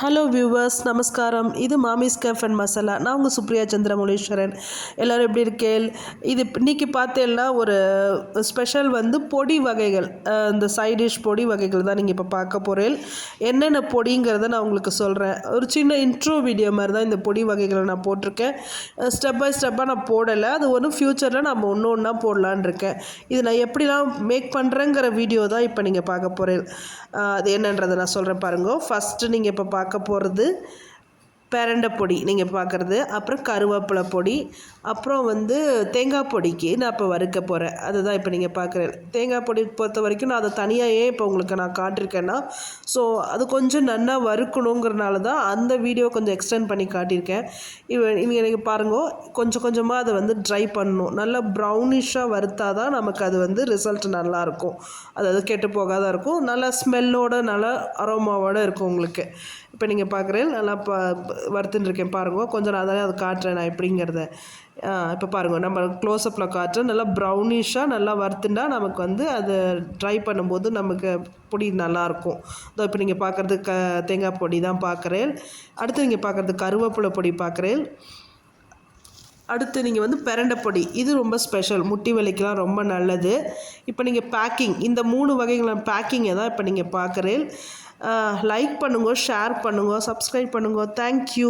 Hello viewers, நமஸ்காரம். இது மாமிஸ் cafe and masala. நான் உங்கள் சுப்ரியா சந்திரமௌலீஸ்வரன். எல்லோரும் எப்படி இருக்கேள்? இது இன்றைக்கி பார்த்தேன்னா ஒரு ஸ்பெஷல் வந்து பொடி வகைகள், இந்த சைட் டிஷ் பொடி வகைகள் தான் நீங்கள் இப்போ பார்க்க போகிறேன். என்னென்ன பொடிங்கிறத நான் உங்களுக்கு சொல்கிறேன். ஒரு சின்ன இன்ட்ரோ வீடியோ மாதிரி தான் இந்த பொடி வகைகளை நான் போட்டிருக்கேன். ஸ்டெப் பை ஸ்டெப்பாக நான் போடலை. அது ஒன்றும் ஃப்யூச்சரில் நம்ம ஒன்று ஒன்றா போடலான் இருக்கேன். இது நான் எப்படிலாம் மேக் பண்ணுறேங்கிற வீடியோ தான் இப்போ நீங்கள் பார்க்க போகிறேன். அது என்னன்றதை நான் சொல்கிறேன் பாருங்க. ஃபஸ்ட்டு நீங்கள் இப்போ பார்க்க போகிறது பிரண்டை பொடி நீங்கள் பார்க்குறது, அப்புறம் கருவேப்பிலை பொடி, அப்புறம் வந்து தேங்காய் பொடிக்கு நான் இப்போ வறுக்க போகிறேன். அதுதான் இப்போ நீங்கள் பார்க்குறேன். தேங்காய் பொடி பொறுத்த வரைக்கும் நான் அதை தனியாக இப்போ உங்களுக்கு நான் காட்டியிருக்கேன்னா, ஸோ அது கொஞ்சம் நல்லா வறுக்கணுங்கிறனால தான் அந்த வீடியோ கொஞ்சம் எக்ஸ்டெண்ட் பண்ணி காட்டியிருக்கேன். இவங்க நீங்கள் பாருங்க, கொஞ்சம் கொஞ்சமாக அதை வந்து ட்ரை பண்ணணும். நல்லா ப்ரௌனிஷாக வறுத்தா தான் நமக்கு அது வந்து ரிசல்ட் நல்லாயிருக்கும். அதாவது கெட்டு போகாத இருக்கும், நல்லா ஸ்மெல்லோடு நல்லா அரோமாவோடு இருக்கும் உங்களுக்கு. இப்போ நீங்கள் பார்க்குறேன், நல்லா வறுத்துன்னு இருக்கேன் பாருங்கள். கொஞ்சம் நான் அதை காட்டுறேன் நான் எப்படிங்கிறத. இப்போ பாருங்கள், நம்ம க்ளோஸ்அப்பில் காட்டுறேன். நல்லா ப்ரௌனிஷாக நல்லா வறுத்துண்டா நமக்கு வந்து அதை ட்ரை பண்ணும்போது நமக்கு பொடி நல்லாயிருக்கும். இதோ இப்போ நீங்கள் பார்க்குறது தேங்காய் பொடி தான் பார்க்குறேன். அடுத்து நீங்கள் பார்க்குறது கருவேப்பிலை பொடி பார்க்குறேன். அடுத்து நீங்கள் வந்து பிரண்டை பொடி, இது ரொம்ப ஸ்பெஷல், முட்டி வலிக்கெலாம் ரொம்ப நல்லது. இப்போ நீங்கள் பேக்கிங், இந்த 3 வகைகளான பேக்கிங்கை தான் இப்போ நீங்கள் பார்க்குறேன். லைக் பண்ணுங்க, ஷேர் பண்ணுங்க, சப்ஸ்கிரைப் பண்ணுங்க. தேங்க்யூ.